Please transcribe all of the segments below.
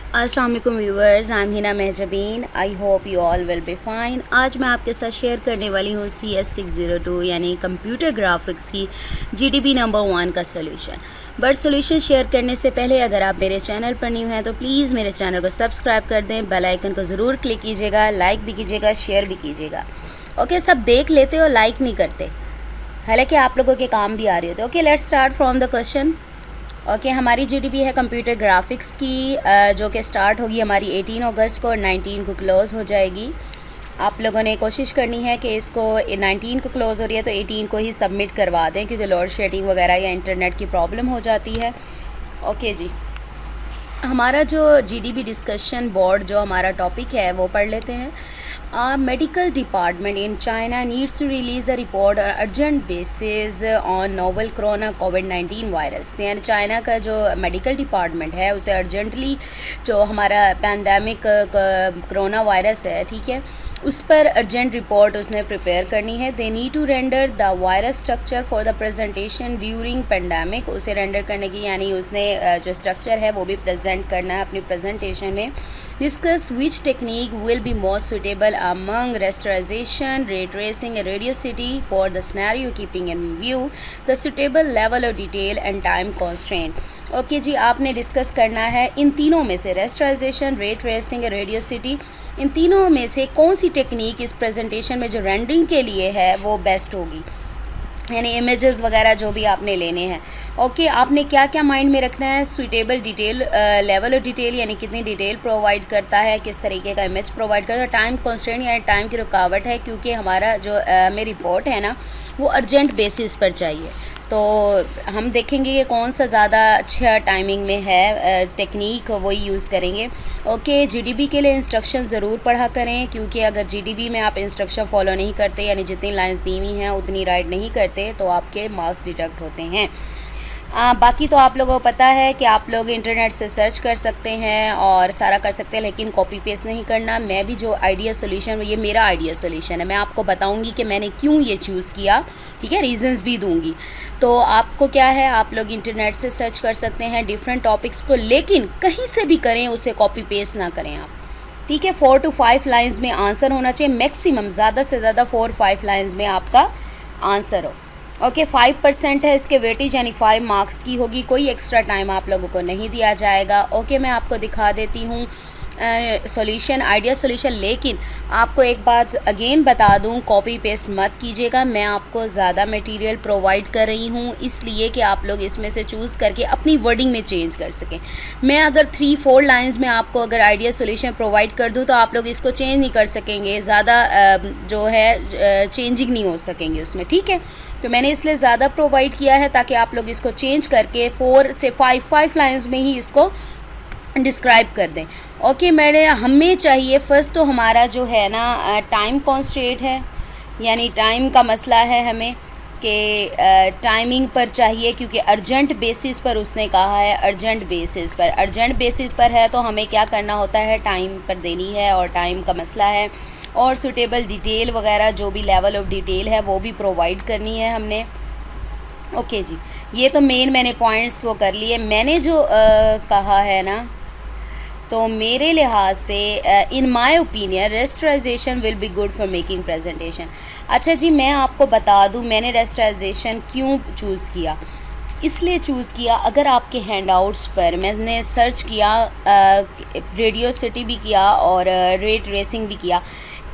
अस्सलाम वालेकुम viewers, I am Hina Mahjabeen. I hope you all will be fine. आज मैं आपके साथ शेयर करने वाली हूँ CS602 यानी कंप्यूटर ग्राफिक्स की GDB नंबर 1 का सोल्यूशन। बट सोल्यूशन शेयर करने से पहले अगर आप मेरे चैनल पर न्यू हैं तो प्लीज़ मेरे चैनल को सब्सक्राइब कर दें, बेल आइकन को ज़रूर क्लिक कीजिएगा, लाइक भी कीजिएगा, शेयर भी कीजिएगा। ओके, सब देख लेते हो, लाइक नहीं करते, हालांकि आप लोगों के काम भी आ रही होते। Okay, let's start from the question. Okay, हमारी GDB है कंप्यूटर ग्राफिक्स की, जो कि स्टार्ट होगी हमारी 18 अगस्त को और 19 को क्लोज़ हो जाएगी। आप लोगों ने कोशिश करनी है कि इसको 19 को क्लोज़ हो रही है तो 18 को ही सबमिट करवा दें, क्योंकि लोड शेडिंग वगैरह या इंटरनेट की प्रॉब्लम हो जाती है। ओके जी, हमारा जो GDB डिस्कशन बोर्ड जो हमारा टॉपिक है वो पढ़ लेते हैं। Medical department in China needs to release a report urgent basis on novel corona कोविड-19 वायरस। यानी चाइना का जो मेडिकल डिपार्टमेंट है उसे अर्जेंटली जो हमारा पैंडेमिक कोरोना वायरस है, ठीक है, उस पर अर्जेंट रिपोर्ट उसने प्रिपेयर करनी है। They need to render the virus structure for the presentation during pandemic. उसे रेंडर करने की यानी उसने जो स्ट्रक्चर है वो भी प्रेजेंट करना है अपनी प्रेजेंटेशन में। Discuss which technique will be most suitable among rasterization, ray tracing, radiosity for the scenario keeping in view the suitable level of detail and time constraint. Okay जी, आपने डिस्कस करना है इन तीनों में से रेस्टराइजेशन, रे ट्रेसिंग, रेडियोसिटी, इन तीनों में से कौन सी टेक्निक इस प्रेजेंटेशन में जो रेंडरिंग के लिए है वो बेस्ट होगी, यानी इमेजेस वगैरह जो भी आपने लेने हैं। ओके, आपने क्या क्या माइंड में रखना है। Suitable detail, level of detail यानी कितनी डिटेल प्रोवाइड करता है, किस तरीके का इमेज प्रोवाइड करता है। टाइम कॉन्स्टेंट यानी टाइम की रुकावट है, क्योंकि हमारा जो में रिपोर्ट है ना वो अर्जेंट बेसिस पर चाहिए। तो हम देखेंगे कि कौन सा ज़्यादा अच्छा टाइमिंग में है, टेक्निक वही यूज़ करेंगे। ओके, GDB के लिए इंस्ट्रक्शन ज़रूर पढ़ा करें, क्योंकि अगर GDB में आप इंस्ट्रक्शन फॉलो नहीं करते यानी जितनी लाइंस दी हुई हैं उतनी राइट नहीं करते तो आपके मार्क्स डिडक्ट होते हैं। बाकी तो आप लोगों को पता है कि आप लोग इंटरनेट से सर्च कर सकते हैं और सारा कर सकते हैं, लेकिन कॉपी पेस्ट नहीं करना। मैं भी जो आइडिया सोल्यूशन, ये मेरा आइडिया सोल्यूशन है, मैं आपको बताऊंगी कि मैंने क्यों ये चूज़ किया, ठीक है, रीजंस भी दूंगी। तो आपको क्या है, आप लोग इंटरनेट से सर्च कर सकते हैं डिफरेंट टॉपिक्स को, लेकिन कहीं से भी करें, उसे कॉपी पेस्ट ना करें आप, ठीक है। 4 to 5 लाइन्स में आंसर होना चाहिए मैक्सिमम, ज़्यादा से ज़्यादा 4-5 लाइन्स में आपका आंसर हो। ओके, 5% है इसके वेटेज, यानी 5 मार्क्स की होगी, कोई एक्स्ट्रा टाइम आप लोगों को नहीं दिया जाएगा। ओके, मैं आपको दिखा देती हूँ सॉल्यूशन, आइडिया सॉल्यूशन। लेकिन आपको एक बात अगेन बता दूं, कॉपी पेस्ट मत कीजिएगा। मैं आपको ज़्यादा मटेरियल प्रोवाइड कर रही हूँ इसलिए कि आप लोग इसमें से चूज़ करके अपनी वर्डिंग में चेंज कर सकें। मैं अगर 3-4 लाइंस में आपको अगर आइडिया सॉल्यूशन प्रोवाइड कर दूँ तो आप लोग इसको चेंज नहीं कर सकेंगे, ज़्यादा जो है चेंजिंग नहीं हो सकेंगे उसमें, ठीक है। तो मैंने इसलिए ज़्यादा प्रोवाइड किया है ताकि आप लोग इसको चेंज करके 4 से 5 लाइंस में ही इसको डिस्क्राइब कर दें। ओके, मेरे हमें चाहिए फर्स्ट तो हमारा जो है ना टाइम कॉन्स्ट्रेंट है, यानी टाइम का मसला है हमें कि टाइमिंग पर चाहिए, क्योंकि अर्जेंट बेसिस पर उसने कहा है, अर्जेंट बेसिस पर है तो हमें क्या करना होता है, टाइम पर देनी है और टाइम का मसला है। और सूटेबल डिटेल वगैरह जो भी लेवल ऑफ डिटेल है वो भी प्रोवाइड करनी है हमने। ओके जी, ये तो मेन मैंने पॉइंट्स वो कर लिए। मैंने जो कहा है ना, तो मेरे लिहाज से in my opinion rasterization will be good for making presentation. अच्छा जी, मैं आपको बता दूं मैंने रेस्टराइजेशन क्यों चूज़ किया। इसलिए चूज़ किया, अगर आपके हैंडआउट्स पर मैंने सर्च किया, रेडियोसिटी भी किया और रे ट्रेसिंग भी किया,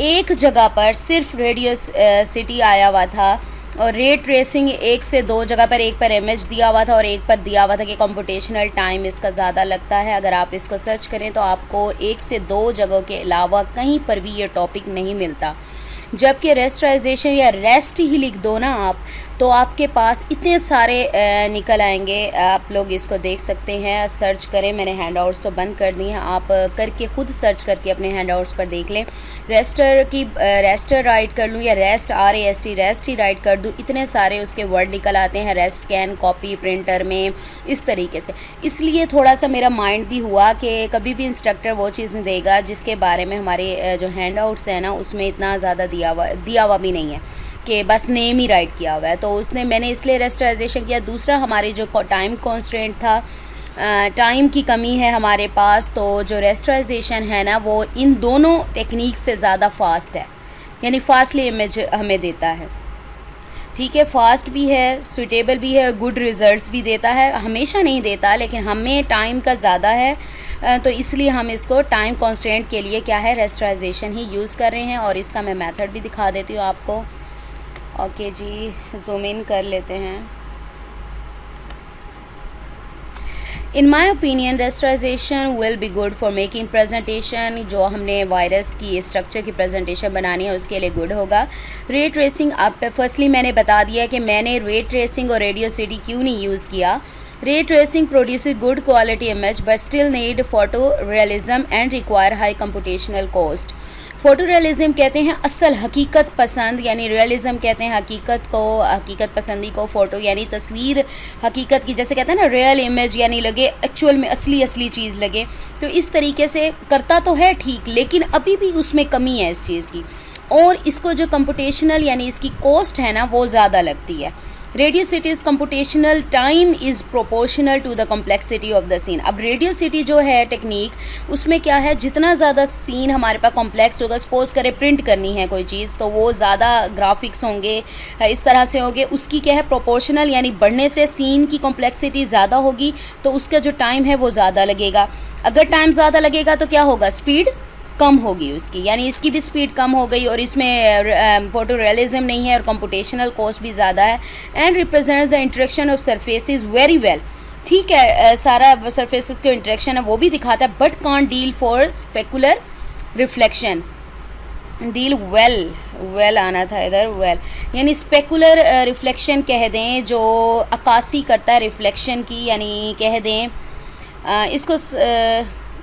एक जगह पर सिर्फ रेडियोसिटी आया हुआ था और रे ट्रेसिंग 1 से 2 जगह पर, एक पर इमेज दिया हुआ था और एक पर दिया हुआ था कि कंप्यूटेशनल टाइम इसका ज़्यादा लगता है। अगर आप इसको सर्च करें तो आपको 1 से 2 जगहों के अलावा कहीं पर भी ये टॉपिक नहीं मिलता। जबकि रेस्टराइजेशन या रेस्ट ही लिख दो ना आप, तो आपके पास इतने सारे निकल आएंगे। आप लोग इसको देख सकते हैं, सर्च करें। मैंने हैंडआउट्स तो बंद कर दी हैं, आप करके खुद सर्च करके अपने हैंडआउट्स पर देख लें। रेस्टर राइट कर लूँ या REST रेस्ट ही राइट कर दूँ, इतने सारे उसके वर्ड निकल आते हैं, रेस्ट, स्कैन, कॉपी, प्रिंटर में, इस तरीके से। इसलिए थोड़ा सा मेरा माइंड भी हुआ कि कभी भी इंस्ट्रक्टर वो चीज़ नहीं देगा जिसके बारे में हमारे जो हैंडआउट्स हैं ना उसमें इतना ज़्यादा दिया हुआ भी नहीं है कि बस नेम ही राइट किया हुआ है। तो मैंने इसलिए रेस्टराइजेशन किया। दूसरा, हमारी जो टाइम कॉन्स्टेंट था टाइम की कमी है हमारे पास, तो जो रेस्टराइजेशन है ना वो इन दोनों टेक्निक से ज़्यादा फास्ट है, यानी फास्टली इमेज हमें देता है। ठीक है, फास्ट भी है, सूटेबल भी है, गुड रिज़ल्ट्स भी देता है। हमेशा नहीं देता, लेकिन हमें टाइम का ज़्यादा है, तो इसलिए हम इसको टाइम कॉन्स्टेंट के लिए क्या है, रेस्टराइजेशन ही यूज़ कर रहे हैं। और इसका मैं मेथड भी दिखा देती हूँ आपको। ओके जी, जूम इन कर लेते हैं। In my opinion rasterization will be good for making presentation. जो हमने वायरस की स्ट्रक्चर की प्रेजेंटेशन बनानी है उसके लिए गुड होगा। रे ट्रेसिंग, आप फर्स्टली मैंने बता दिया कि मैंने रे ट्रेसिंग और रेडियोसिटी क्यों नहीं यूज़ किया। Ray tracing produces good quality image but still need photo realism and require high computational cost. Photo realism कहते हैं असल हकीकत पसंद, यानी रियलिज़म कहते हैं हकीकत को, हकीकत पसंदी को। फ़ोटो यानी तस्वीर हकीकत की, जैसे कहते हैं ना रियल इमेज, यानी लगे एक्चुअल में असली चीज़ लगे। तो इस तरीके से करता तो है ठीक, लेकिन अभी भी उसमें कमी है इस चीज़ की। और इसको जो कंप्यूटेशनल यानी इसकी कॉस्ट है ना वो ज़्यादा लगती है। Radiosity's computational time is proportional to the complexity of the scene. अब रेडियोसिटी जो है टेक्निक, उसमें क्या है, जितना ज़्यादा सीन हमारे पास कॉम्प्लेक्स होगा, सपोज़ करें प्रिंट करनी है कोई चीज़, तो वो ज़्यादा ग्राफिक्स होंगे, इस तरह से होंगे, उसकी क्या है प्रोपोर्शनल, यानी बढ़ने से सीन की कॉम्प्लेक्सिटी ज़्यादा होगी, तो उसका जो टाइम है वो ज़्यादा लगेगा। अगर टाइम ज़्यादा लगेगा तो क्या होगा, स्पीड कम होगी उसकी, यानी इसकी भी स्पीड कम हो गई। और इसमें फोटो रियलिज्म नहीं है और कंप्यूटेशनल कॉस्ट भी ज़्यादा है। And represents the interaction of surfaces very well. ठीक है, सारा सरफेसेस के इंटरेक्शन है वो भी दिखाता है, but can't deal for specular reflection. Deal well आना था इधर, वेल यानी स्पेकुलर रिफ्लेक्शन कह दें, जो अक्कासी करता है रिफ्लेक्शन की, यानी कह दें इसको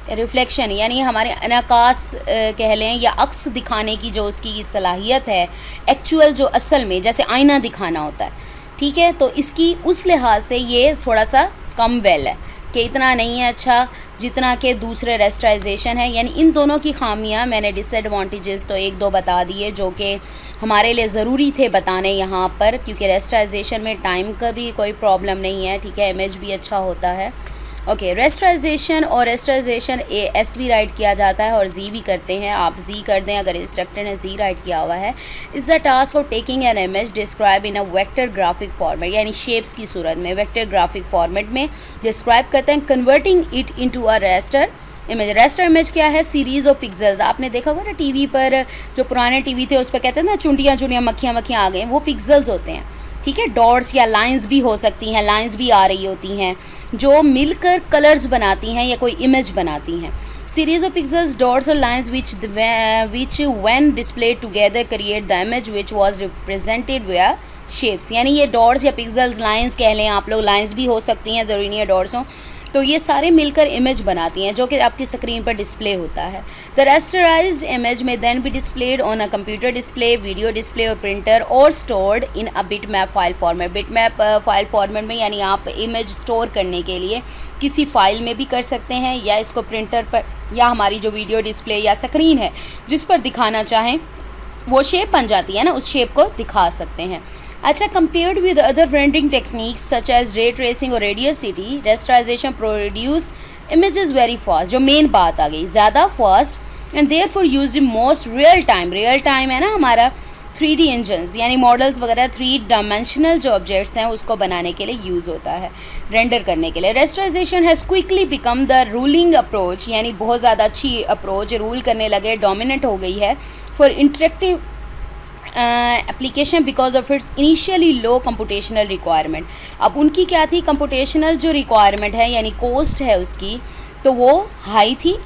रिफ्लेक्शन यानी हमारे अनाकास कह लें, या अक्स दिखाने की जो उसकी सलाहियत है, एक्चुअल जो असल में जैसे आईना दिखाना होता है। ठीक है, तो इसकी उस लिहाज से ये थोड़ा सा कम वेल है, कि इतना नहीं है अच्छा जितना कि दूसरे रेस्टराइजेशन है। यानी इन दोनों की खामियां, मैंने डिसएडवांटेजेस तो एक दो बता दिए जो कि हमारे लिए ज़रूरी थे बताने यहाँ पर, क्योंकि रेस्टराइजेशन में टाइम का भी कोई प्रॉब्लम नहीं है। ठीक है, इमेज भी अच्छा होता है। ओके, रेस्टराइजेशन और रेस्टराइजेशन एस भी राइट किया जाता है और जी भी करते हैं, आप जी कर दें अगर इंस्ट्रक्टर ने जी राइट किया हुआ है। Is the task of taking an image describe in a vector graphic format, यानी शेप्स की सूरत में वेक्टर ग्राफिक फॉर्मेट में डिस्क्राइब करते हैं। Converting it into a raster image. Raster image क्या है, सीरीज़ ऑफ पिक्सेल्स। आपने देखा होगा ना टीवी पर, जो पुराने टीवी थे उस पर कहते हैं ना चुंडियाँ मक्खियाँ आ गई, वो पिक्सेल्स होते हैं। ठीक है, डॉट्स या लाइंस भी हो सकती हैं, लाइंस भी आ रही होती हैं जो मिलकर कलर्स बनाती हैं या कोई इमेज बनाती हैं। सीरीज ऑफ पिक्सेल्स, डॉट्स और lines which when displayed together create the image which was represented विया शेप्स। यानी ये डॉट्स या पिक्सेल्स, लाइंस कह लें आप लोग, लाइंस भी हो सकती हैं, ज़रूरी नहीं है डॉट्स हों, तो ये सारे मिलकर इमेज बनाती हैं जो कि आपकी स्क्रीन पर डिस्प्ले होता है। The rasterized image may then be displayed on a computer display, video display और प्रिंटर, और stored in a bitmap file format. Bitmap file format में यानी आप इमेज स्टोर करने के लिए किसी फाइल में भी कर सकते हैं, या इसको प्रिंटर पर, या हमारी जो वीडियो डिस्प्ले या स्क्रीन है जिस पर दिखाना चाहें वो शेप बन जाती है ना, उस शेप को दिखा सकते हैं। अच्छा, compared with other rendering techniques such as ray tracing और radiosity, rasterization produce images very fast. जो मेन बात आ गई, ज़्यादा fast and therefore used in most real time. Real time है ना हमारा 3D इंजन्स, यानी मॉडल्स वगैरह 3 डायमेंशनल जो ऑब्जेक्ट्स हैं उसको बनाने के लिए यूज़ होता है, रेंडर करने के लिए। रेस्टराइजेशन has quickly become the ruling approach, यानी बहुत ज़्यादा अच्छी अप्रोच, रूल करने लगे, डोमिनेंट हो गई है for interactive application because of its initially low computational requirement. अब उनकी क्या थी, कंप्यूटेशनल जो रिक्वायरमेंट है यानी कॉस्ट है उसकी, तो वो हाई थी।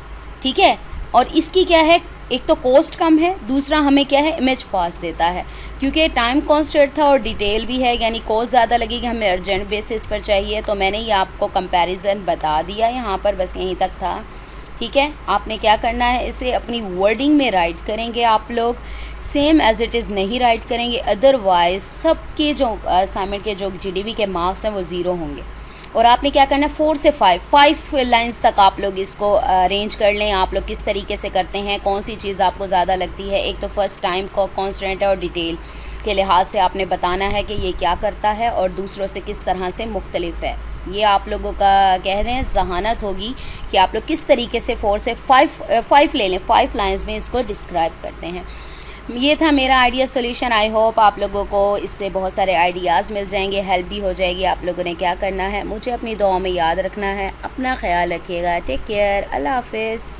ठीक है, और इसकी क्या है, एक तो कॉस्ट कम है, दूसरा हमें क्या है, इमेज फास्ट देता है, क्योंकि टाइम कॉन्स्टेंट था और डिटेल भी है, यानी कॉस्ट ज़्यादा लगेगी, हमें अर्जेंट बेसिस पर चाहिए। तो मैंने ये आपको कंपैरिजन बता दिया यहाँ पर, बस यहीं तक था। ठीक है, आपने क्या करना है, इसे अपनी वर्डिंग में राइट करेंगे आप लोग, सेम एज इट इज़ नहीं राइट करेंगे, अदरवाइज़ सबके जो असाइनमेंट के जो GDB के मार्क्स हैं वो ज़ीरो होंगे। और आपने क्या करना है, 4 से 5 लाइंस तक आप लोग इसको अरेंज कर लें। आप लोग किस तरीके से करते हैं, कौन सी चीज़ आपको ज़्यादा लगती है। एक तो फर्स्ट टाइम को कॉन्स्टेंट है और डिटेल के लिहाज से आपने बताना है कि ये क्या करता है और दूसरों से किस तरह से मुख्तलिफ है। ये आप लोगों का कह रहे हैं जहानत होगी कि आप लोग किस तरीके से 4 से 5 ले लें, 5 लाइंस में इसको डिस्क्राइब करते हैं। ये था मेरा आइडिया सॉल्यूशन। आई होप आप लोगों को इससे बहुत सारे आइडियाज़ मिल जाएंगे, हेल्प भी हो जाएगी। आप लोगों ने क्या करना है, मुझे अपनी दुआ में याद रखना है। अपना ख्याल रखिएगा। Take care. अल्लाह हाफिज़।